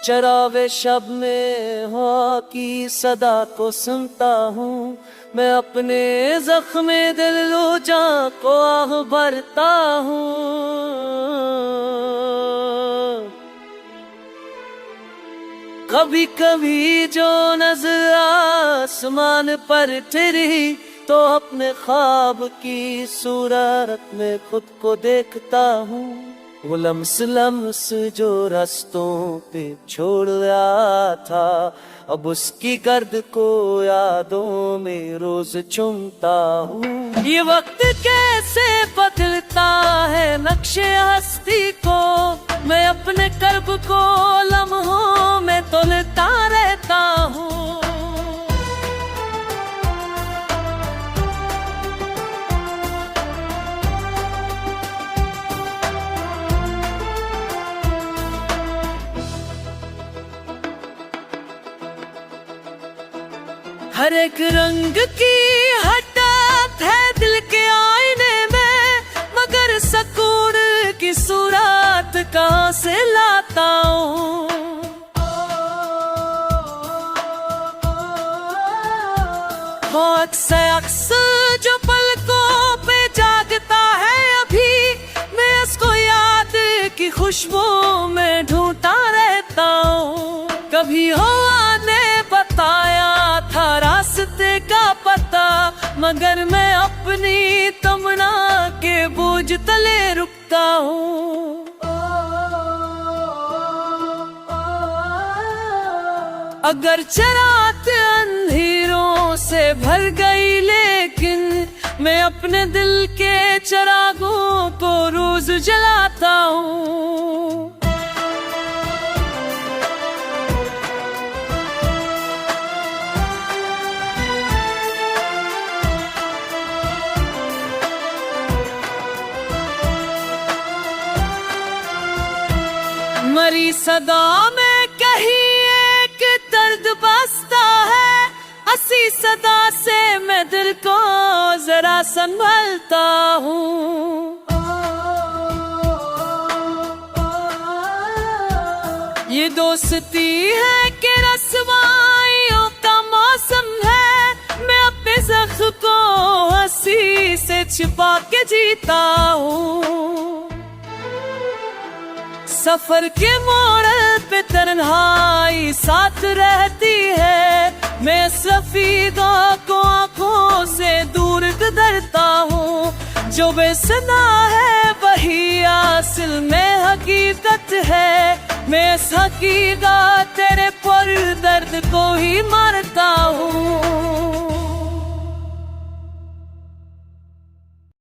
चरावे शब में हवा की सदा को सुनता हूँ। मैं अपने जख्मे दिल लूजा को आह भरता हूँ। कभी कभी जो नजर आसमान पर ठहरी तो अपने ख्वाब की सूरत में खुद को देखता हूँ। वो लम्स लम्स जो रास्तों पे छोड़ आया था, अब उसकी गर्द को यादों में रोज चूमता हूँ। ये वक्त कैसे बदलता है नक्शे हस्ती को, मैं अपने कर्ब को लम्हों में तोलता रहता हूँ। हर एक रंग की हटात है दिल के आईने में, मगर सुकून की सूरत कहाँ से लाता हूँ। वो अक्स जो पलकों पे जागता है अभी, मैं उसको याद की खुशबू में ढूंढता रहता हूँ। कभी हवा ने बताया था रास्ते का पता, मगर मैं अपनी तमन्ना के बोझ तले रुकता हूँ। अगर चरात अंधेरों से भर गई, लेकिन मैं अपने दिल के चिरागों को रोज जलाता हूँ। मरी सदा में कहीं एक दर्द बसता है, हंसी सदा से मैं दिल को जरा संभलता हूँ। ये दोस्ती है कि रस्वाइयों का मौसम है, मैं अपने ज़ख्म को हंसी से छिपा के जीता हूँ। सफर के मोड़ पे तन्हाई साथ रहती है, मैं सफीदा को आंखों से दूर गुजरता हूँ। जो बेसना है वही असल में हकीकत है, मैं इस हकीकत तेरे पर दर्द को ही मारता